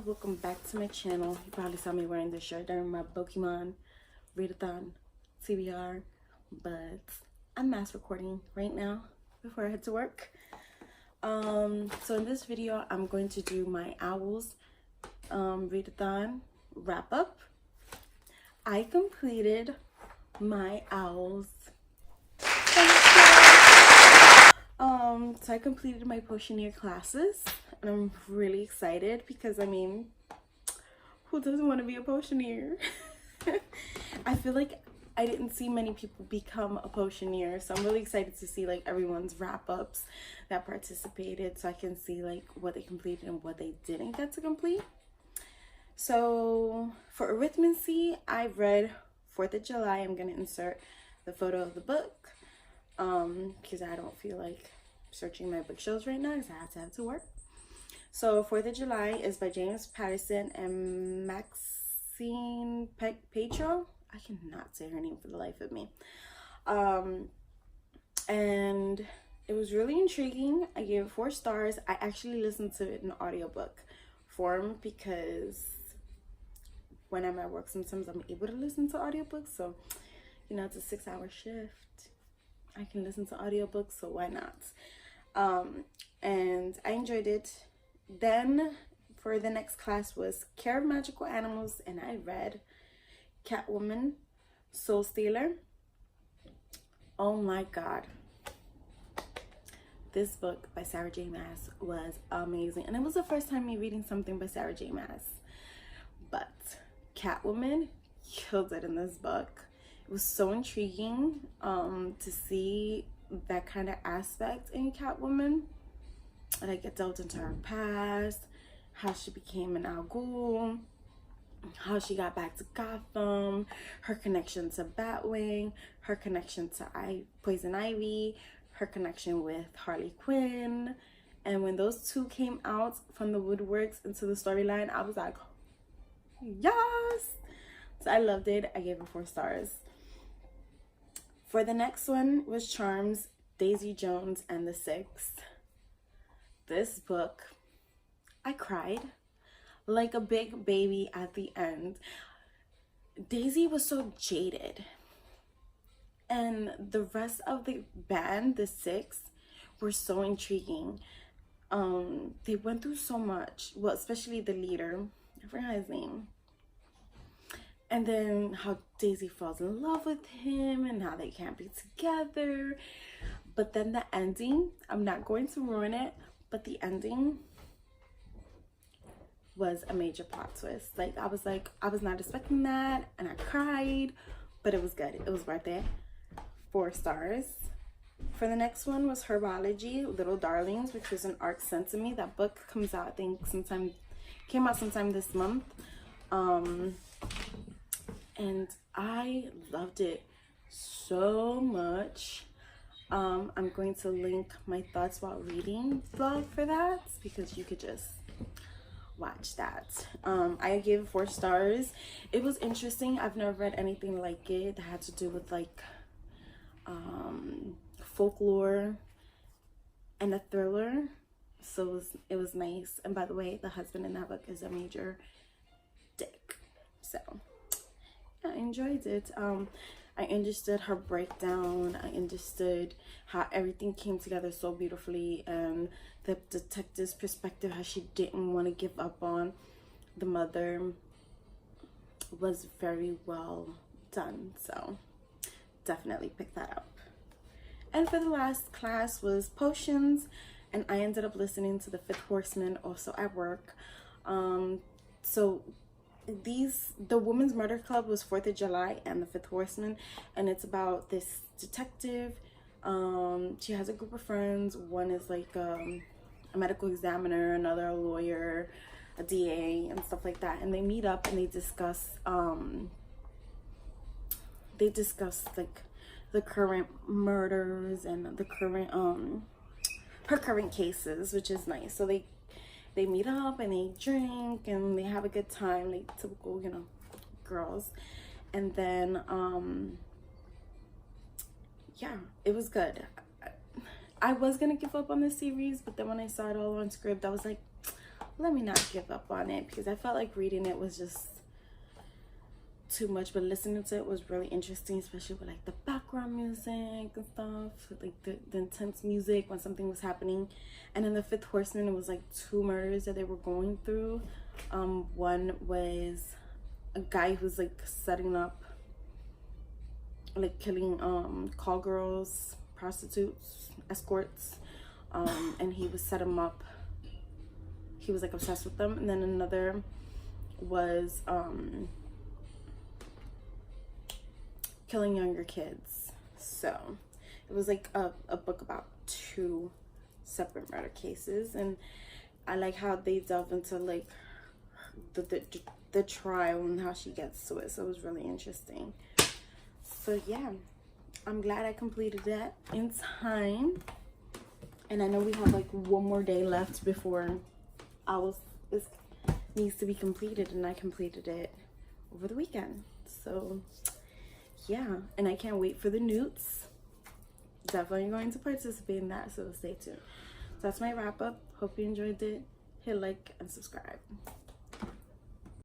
welcome back to my channel. You probably saw me wearing this shirt during my Pokemon readathon TBR, but I'm mass recording right now before I head to work. So in this video I'm going to do my owls readathon wrap up. I completed my owls. So I completed my Potioneer classes, and I'm really excited because, I mean, who doesn't want to be a Potioneer? I feel like I didn't see many people become a Potioneer, so I'm really excited to see like everyone's wrap-ups that participated, so I can see like what they completed and what they didn't get to complete. So for arithmancy, I read 4th of July. I'm gonna insert the photo of the book because I don't feel like searching my bookshelves right now because I have to work. So 4th of July is by James Patterson and Maxine Petro. I cannot say her name for the life of me. And it was really intriguing. I gave it 4 stars. I actually listened to it in audiobook form because when I'm at work, sometimes I'm able to listen to audiobooks. So, you know, it's a 6-hour shift. I can listen to audiobooks, so why not? And I enjoyed it. Then for the next class was Care of Magical Animals, and I read Catwoman, Soul Stealer. Oh my god. This book by Sarah J. Maas was amazing. And it was the first time me reading something by Sarah J. Maas. But Catwoman killed it in this book. It was so intriguing to see that kind of aspect in Catwoman. Like, it delved into her past, how she became an Al Ghul, how she got back to Gotham, her connection to Batwing, her connection to Poison Ivy, her connection with Harley Quinn. And when those two came out from the woodworks into the storyline, I was like, yes! So I loved it. I gave it 4 stars. For the next one was Charms, Daisy Jones and the Six. This book, I cried like a big baby at the end. Daisy was so jaded, and the rest of the band, the Six, were so intriguing. They went through so much, well, especially the leader, I forgot his name. And then how Daisy falls in love with him and how they can't be together. But then the ending, I'm not going to ruin it, but the ending was a major plot twist. Like, I was not expecting that, and I cried, but it was good. It was worth it. 4 stars. For the next one was Herbology, Little Darlings, which was an arc sent to me. That book comes out, I think, came out sometime this month. And I loved it so much. I'm going to link my thoughts while reading vlog for that, because you could just watch that. I gave it 4 stars. It was interesting. I've never read anything like it that had to do with like folklore and a thriller. So it was nice. And by the way, the husband in that book is a major dick. So I enjoyed it. I understood her breakdown. I understood how everything came together so beautifully, and the detective's perspective, how she didn't want to give up on the mother, was very well done. So definitely pick that up. And for the last class was Potions, and I ended up listening to the 5th Horseman also at work. So the Women's Murder Club was 4th of July and the 5th Horseman, and it's about this detective. She has a group of friends. One is like a medical examiner, another a lawyer, a DA, and stuff like that, and they meet up and they discuss like the current murders and the current her current cases, which is nice. So they meet up and they drink and they have a good time, like typical, you know, girls. And then yeah, it was good. I was gonna give up on the series, but then when I saw it all on script, I was like, let me not give up on it, because I felt like reading it was just too much, but listening to it was really interesting, especially with like the background music and stuff, like the intense music when something was happening. And in The Fifth Horseman, it was like 2 murders that they were going through. One was a guy who's like setting up, like killing call girls, prostitutes, escorts, and he would set them up. He was like obsessed with them. And then another was killing younger kids. So it was like a book about 2 separate murder cases, and I like how they delve into like the trial and how she gets to it. So it was really interesting. So yeah, I'm glad I completed that in time, and I know we have like 1 more day left before this needs to be completed, and I completed it over the weekend. So yeah, and I can't wait for the newts. Definitely going to participate in that, so stay tuned. So that's my wrap up. Hope you enjoyed it. Hit like and subscribe.